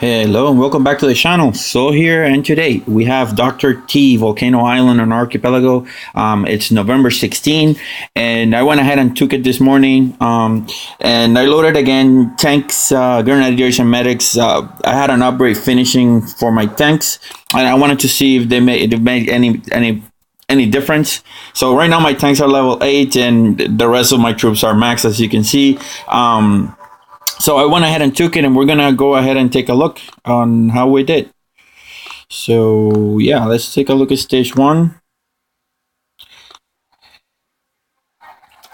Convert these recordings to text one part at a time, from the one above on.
Hello and welcome back to the channel. So here and today we have Dr. T Volcano Island on Archipelago. It's November 16 and I went ahead and took it this morning. And I loaded again tanks, Grenadiers and medics. I had an upgrade finishing for my tanks and I wanted to see if they made any difference. So right now my tanks are level 8 and the rest of my troops are max, as you can see. So I went ahead and took it, and we're gonna go ahead and take a look on how we did. So yeah, let's take a look at stage 1.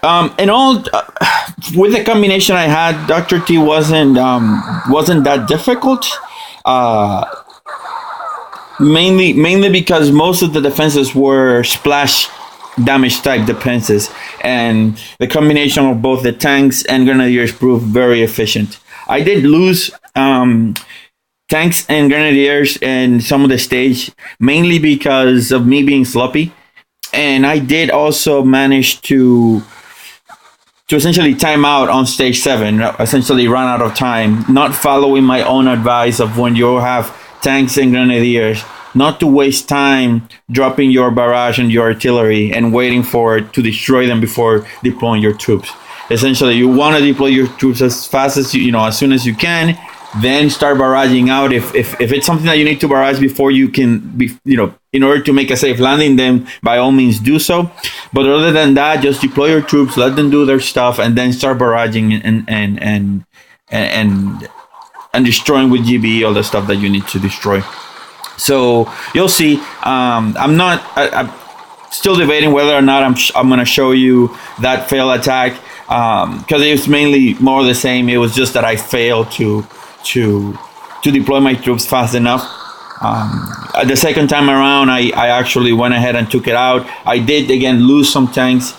And all with the combination I had, Dr. T wasn't that difficult. Mainly because most of the defenses were splash damage type defenses, and the combination of both the tanks and grenadiers proved very efficient. I did lose tanks and grenadiers in some of the stage, mainly because of me being sloppy, and I did also manage to essentially time out on stage 7, essentially run out of time, not following my own advice of when you have tanks and grenadiers, not to waste time dropping your barrage and your artillery and waiting for it to destroy them before deploying your troops. Essentially, you want to deploy your troops as fast as as soon as you can, then start barraging out. If it's something that you need to barrage before you can be, in order to make a safe landing, then by all means do so. But other than that, just deploy your troops, let them do their stuff, and then start barraging and destroying with GBE all the stuff that you need to destroy. So you'll see. I'm still debating whether or not I'm going to show you that fail attack, because it was mainly more the same. It was just that I failed to deploy my troops fast enough. The second time around, I actually went ahead and took it out. I did again lose some tanks.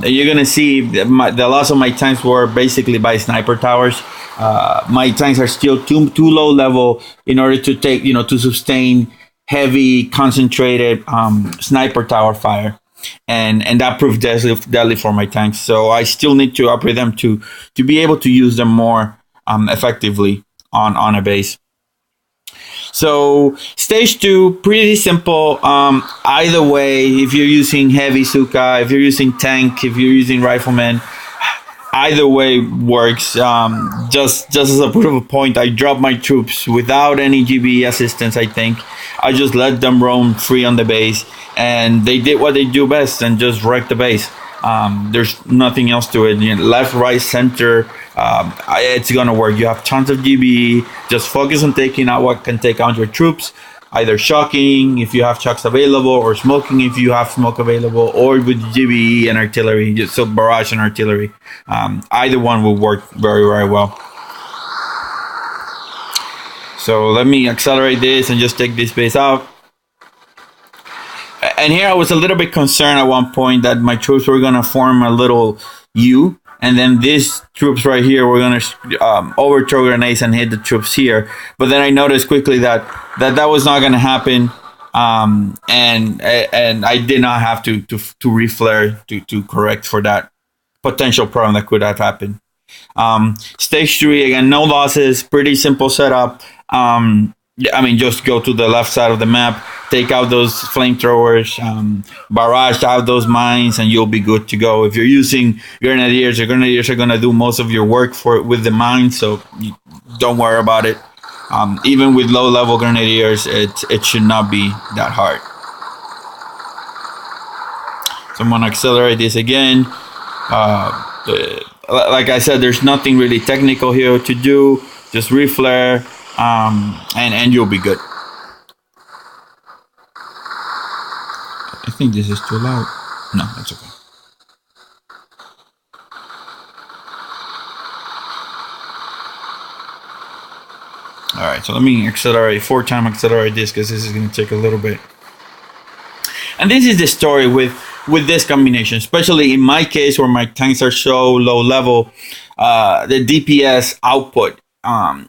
You're gonna see the loss of my tanks were basically by sniper towers. My tanks are still too low level in order to take to sustain heavy concentrated sniper tower fire, and that proved deadly for my tanks. So I still need to upgrade them to be able to use them more effectively on a base. So stage 2, pretty simple. Either way, if you're using heavy Suka, if you're using tank, if you're using rifleman, either way works. Just as a proof of point, I dropped my troops without any GBE assistance. I think I just let them roam free on the base, and they did what they do best and just wrecked the base. There's nothing else to it. Left, right, center. It's gonna work. You have tons of GBE. Just focus on taking out what can take out your troops. Either shocking if you have shocks available, or smoking if you have smoke available, or with GBE and artillery, so barrage and artillery. Either one will work very, very well. So let me accelerate this and just take this base out. And here I was a little bit concerned at one point that my troops were going to form a little U, and then these troops right here were going to overthrow grenades and hit the troops here. But then I noticed quickly that was not going to happen, and I did not have to reflare to correct for that potential problem that could have happened. Stage 3, again, no losses, pretty simple setup. Just go to the left side of the map, take out those flamethrowers, barrage out those mines, and you'll be good to go. If you're using grenadiers, your grenadiers are going to do most of your work with the mines, so don't worry about it. Even with low-level grenadiers, it should not be that hard. So I'm going to accelerate this again. Like I said, there's nothing really technical here to do. Just reflare. And you'll be good. I think this is too loud. No, that's okay. Alright, so let me accelerate, 4-time accelerate this, because this is going to take a little bit. And this is the story with this combination, especially in my case where my tanks are so low level. The DPS output,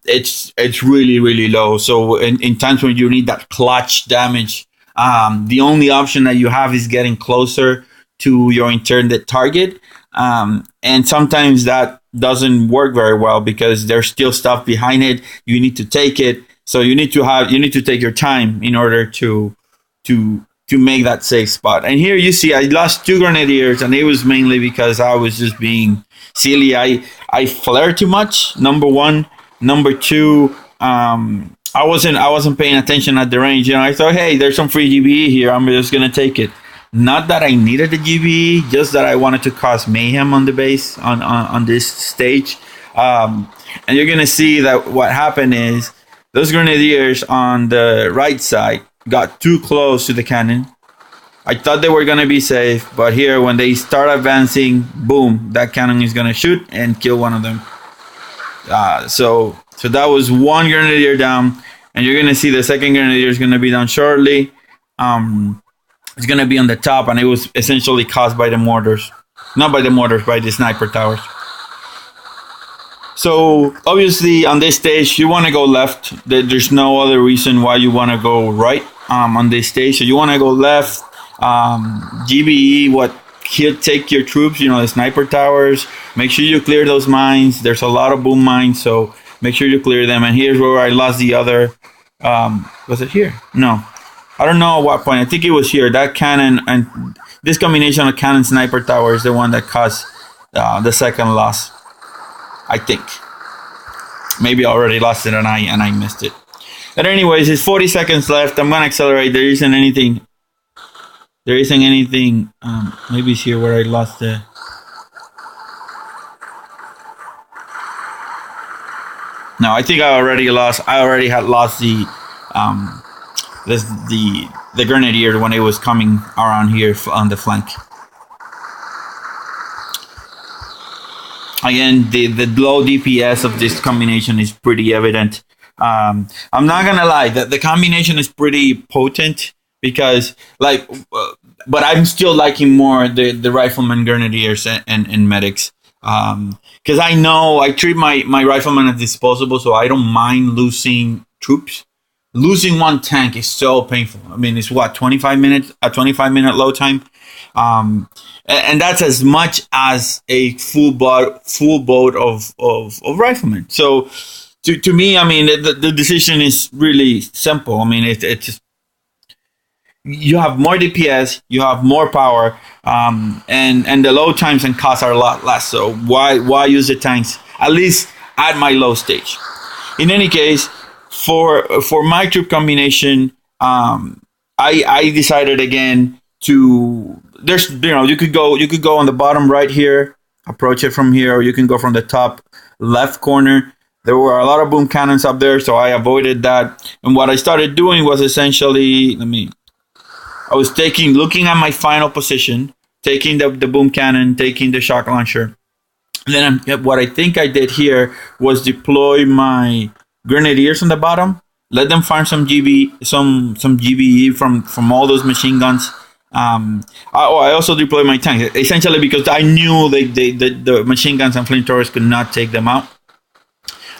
it's really, really low. So in times when you need that clutch damage, the only option that you have is getting closer to your intended target. And sometimes that doesn't work very well because there's still stuff behind it. You need to take it, so you need to take your time in order to make that safe spot. And here you see I lost 2 Grenadiers, and it was mainly because I was just being silly. I flared too much. Number one. Number two, I wasn't paying attention at the range. I thought, hey, there's some free GBE here. I'm just gonna take it. Not that I needed the GBE, just that I wanted to cause mayhem on the base on this stage. And you're gonna see that what happened is those Grenadiers on the right side got too close to the cannon. I thought they were gonna be safe, but here when they start advancing, boom, that cannon is gonna shoot and kill one of them. So that was 1 Grenadier down, and you're gonna see the second Grenadier is gonna be down shortly. It's gonna be on the top, and it was essentially caused by the mortars, not by the mortars, by the sniper towers. So obviously on this stage you want to go left. There's no other reason why you want to go right on this stage. So you want to go left. GBE, what? Take your troops, the sniper towers. Make sure you clear those mines. There's a lot of boom mines, so make sure you clear them. And here's where I lost the other. Was it here? No, I don't know at what point. I think it was here. That cannon and this combination of cannon sniper tower is the one that caused the second loss. I think maybe I already lost it and I missed it. But anyways, it's 40 seconds left. I'm gonna accelerate. There isn't anything. Maybe it's here where I lost the. No, I think I already had lost the the Grenadier when it was coming around here on the flank. Again, the low DPS of this combination is pretty evident. I'm not gonna lie, that the combination is pretty potent because, but I'm still liking more the rifleman, Grenadiers, and medics. Because I know I treat my riflemen as disposable, so I don't mind losing troops. Losing one tank is so painful. I mean, it's what, 25 minutes, a 25-minute load time. And that's as much as a full boat of riflemen. So to me, I mean, the decision is really simple. I mean, it's just, you have more DPS, you have more power, and the load times and costs are a lot less. So why use the tanks, at least at my low stage? In any case, for my troop combination, I decided again to, there's, you could go on the bottom right here, approach it from here, or you can go from the top left corner. There were a lot of boom cannons up there, so I avoided that. And what I started doing was essentially, I was looking at my final position, taking the boom cannon, taking the shock launcher. And then what I think I did here was deploy my Grenadiers on the bottom, let them farm some GBE from all those machine guns. I also deployed my tanks, essentially because I knew the machine guns and flamethrowers could not take them out.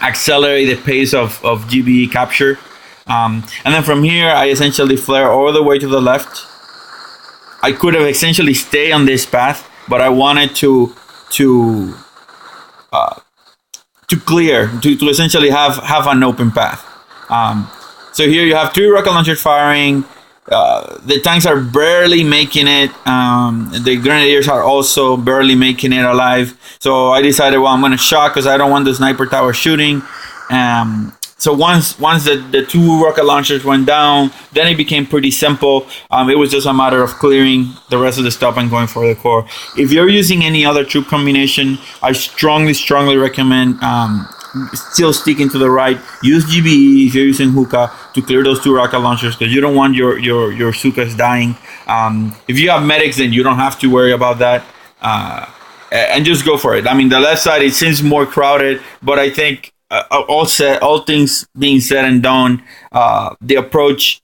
Accelerate the pace of GBE capture. And then from here, I essentially flare all the way to the left. I could have essentially stayed on this path, but I wanted to clear, to essentially have an open path. So here you have 3 rocket launchers firing. The tanks are barely making it. The Grenadiers are also barely making it alive. So I decided, well, I'm going to shock because I don't want the sniper tower shooting. So once the 2 rocket launchers went down, then it became pretty simple. It was just a matter of clearing the rest of the stuff and going for the core. If you're using any other troop combination, I strongly recommend still sticking to the right. Use GBE if you're using hookah to clear those 2 rocket launchers, because you don't want your Sukas dying. If you have medics, then you don't have to worry about that. And just go for it. I mean, the left side, it seems more crowded, but I think all things being said and done, the approach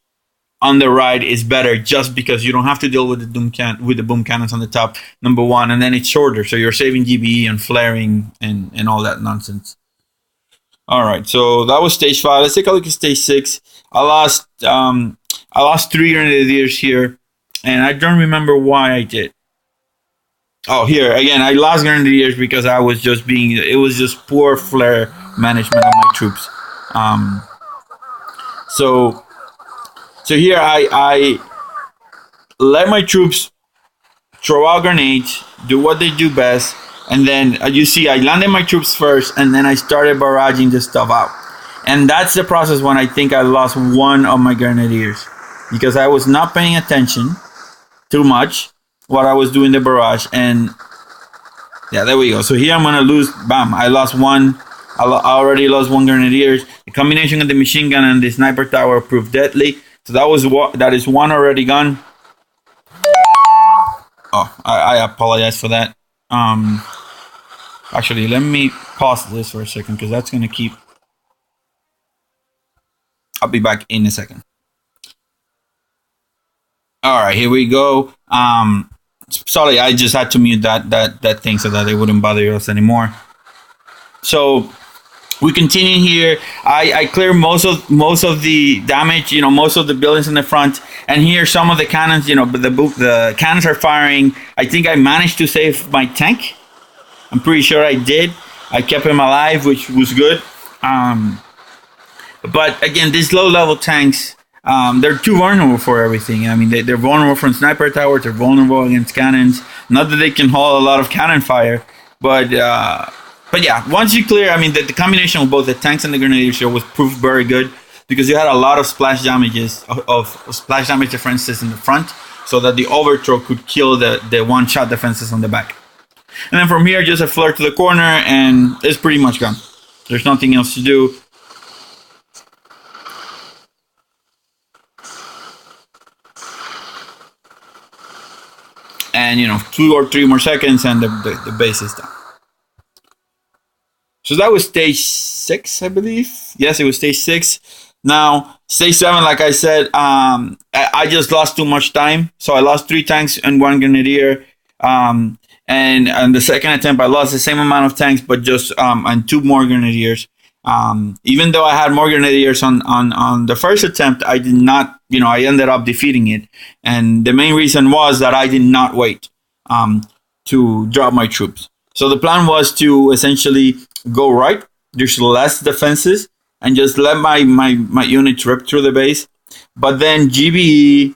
on the right is better, just because you don't have to deal with the boom cannons on the top, number one, and then it's shorter, so you're saving GBE and flaring and all that nonsense. All right, so that was stage 5. Let's take a look at stage 6. I lost 3 Grenadiers here, and I don't remember why I did. Oh, here again, I lost Grenadiers because I was just being. It was just poor flare management of my troops. Um, so so here I let my troops throw out grenades, do what they do best, and then you see I landed my troops first, and then I started barraging the stuff out. And that's the process when I think I lost one of my Grenadiers because I was not paying attention too much while I was doing the barrage. And yeah, there we go. So here I'm gonna lose. Bam! I lost one. I already lost one Grenadier. The combination of the machine gun and the sniper tower proved deadly. So that is one already gone. Oh, I apologize for that. Actually, let me pause this for a second because that's gonna keep. I'll be back in a second. All right, here we go. Sorry, I just had to mute that thing so that it wouldn't bother us anymore. So we continue here. I clear most of the damage, most of the buildings in the front, and here some of the cannons, but the cannons are firing. I think I managed to save my tank. I'm pretty sure I did. I kept him alive, which was good. But again, these low-level tanks, they're too vulnerable for everything. I mean, they're vulnerable from sniper towers. They're vulnerable against cannons. Not that they can haul a lot of cannon fire, but yeah, once you clear, I mean, the combination of both the tanks and the Grenadiers was proved very good because you had a lot of splash damages of splash damage defenses in the front, so that the overthrow could kill the one-shot defenses on the back. And then from here, just a flare to the corner, and it's pretty much gone. There's nothing else to do. And 2 or 3 more seconds, and the base is done. So that was stage 6, I believe. Yes, it was stage 6. Now, stage 7, like I said, I just lost too much time. So I lost 3 tanks and 1 Grenadier. And on the second attempt, I lost the same amount of tanks, but just and 2 more Grenadiers. Even though I had more Grenadiers on the first attempt, I did not, I ended up defeating it. And the main reason was that I did not wait to drop my troops. So the plan was to essentially go right. There's less defenses and just let my units rip through the base. But then GBE,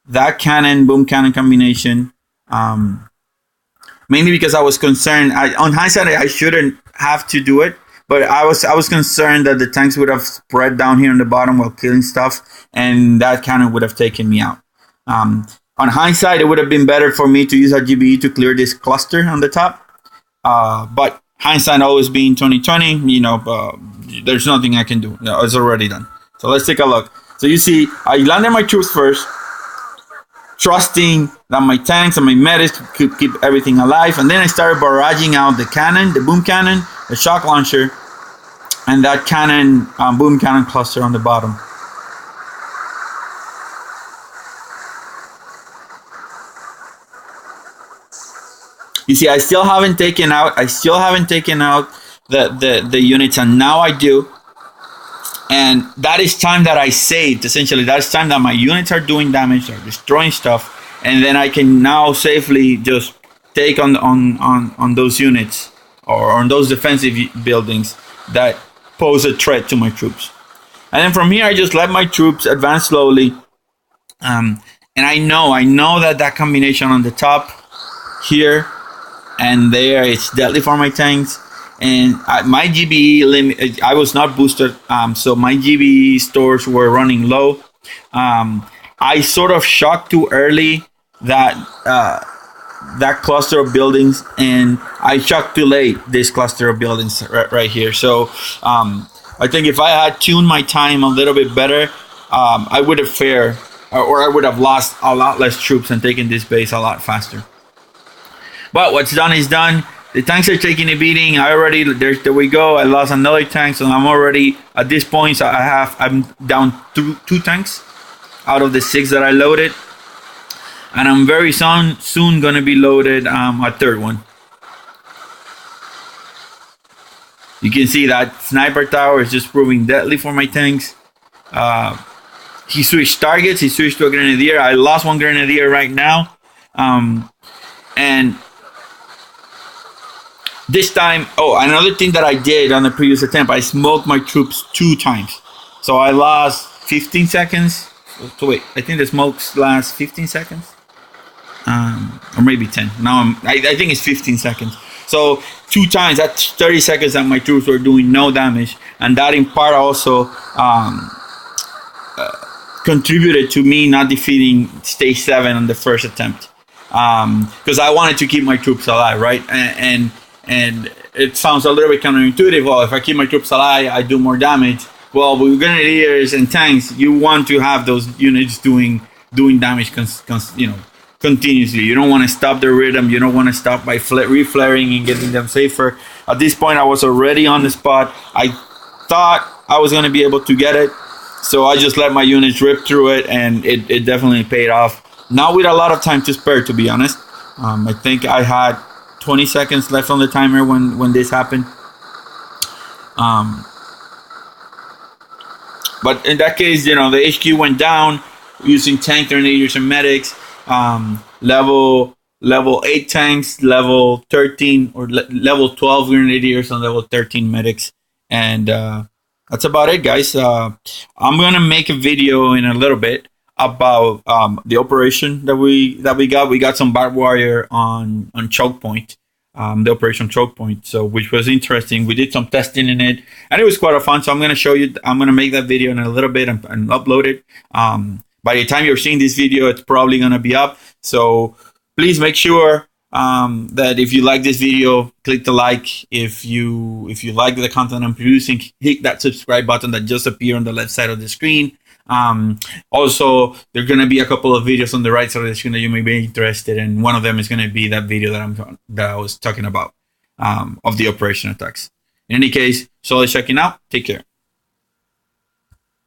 that boom cannon combination, mainly because I was concerned. On hindsight, I shouldn't have to do it, but I was concerned that the tanks would have spread down here on the bottom while killing stuff, and that cannon would have taken me out. On hindsight, it would have been better for me to use a GBE to clear this cluster on the top. But hindsight always being 2020, there's nothing I can do. It's already done. So let's take a look. So you see, I landed my troops first, trusting that my tanks and my medics could keep everything alive. And then I started barraging out the cannon, the boom cannon, the shock launcher, and that cannon, boom cannon cluster on the bottom. You see, I still haven't taken out the units, and now I do. And that is time that I saved, essentially. That's time that my units are doing damage, they're destroying stuff, and then I can now safely just take on those units or on those defensive buildings that pose a threat to my troops. And then from here, I just let my troops advance slowly. And I know that combination on the top here and there, it's deadly for my tanks. And my GBE limit, I was not boosted, so my GBE stores were running low. I sort of shocked too early that cluster of buildings, and I shocked too late this cluster of buildings right here. So I think if I had tuned my time a little bit better, I would have fared, or I would have lost a lot less troops and taken this base a lot faster. But what's done is done. The tanks are taking a beating. There we go. I lost another tank, so I'm already at this point. So I'm down two tanks out of the 6 that I loaded, and I'm very soon gonna be loaded a third one. You can see that sniper tower is just proving deadly for my tanks. He switched targets. He switched to a Grenadier. I lost one Grenadier right now, and This time, oh, another thing that I did on the previous attempt, I smoked my troops 2 times. So I lost 15 seconds. So wait, I think the smokes last 15 seconds. Or maybe 10. Now I think it's 15 seconds. So 2 times, that's 30 seconds that my troops were doing no damage. And that in part also contributed to me not defeating stage 7 on the first attempt. Because I wanted to keep my troops alive, right? And it sounds a little bit counterintuitive. Well, if I keep my troops alive, I do more damage. Well, with Grenadiers and tanks, you want to have those units doing damage, continuously. You don't want to stop the rhythm. You don't want to stop by reflaring and getting them safer. At this point, I was already on the spot. I thought I was going to be able to get it, so I just let my units rip through it, and it definitely paid off. Not with a lot of time to spare, to be honest. I think I had 20 seconds left on the timer when this happened. But in that case, the HQ went down using tank grenadiers and medics. Level 8 tanks, level 13 or level 12 grenadiers, and level 13 medics. And that's about it, guys. I'm gonna make a video in a little bit about the operation that we got. We got some barbed wire on choke point, the operation choke point, so which was interesting. We did some testing in it, and it was quite a fun. So I'm gonna show you. I'm gonna make that video in a little bit and upload it. By the time you're seeing this video, it's probably gonna be up. So please make sure that if you like this video, click the like. If you like the content I'm producing, hit that subscribe button that just appeared on the left side of the screen. Also, there are gonna be a couple of videos on the right side of the screen that you may be interested in. One of them is gonna be that video that I was talking about of the operation attacks. In any case, so checking out. Take care.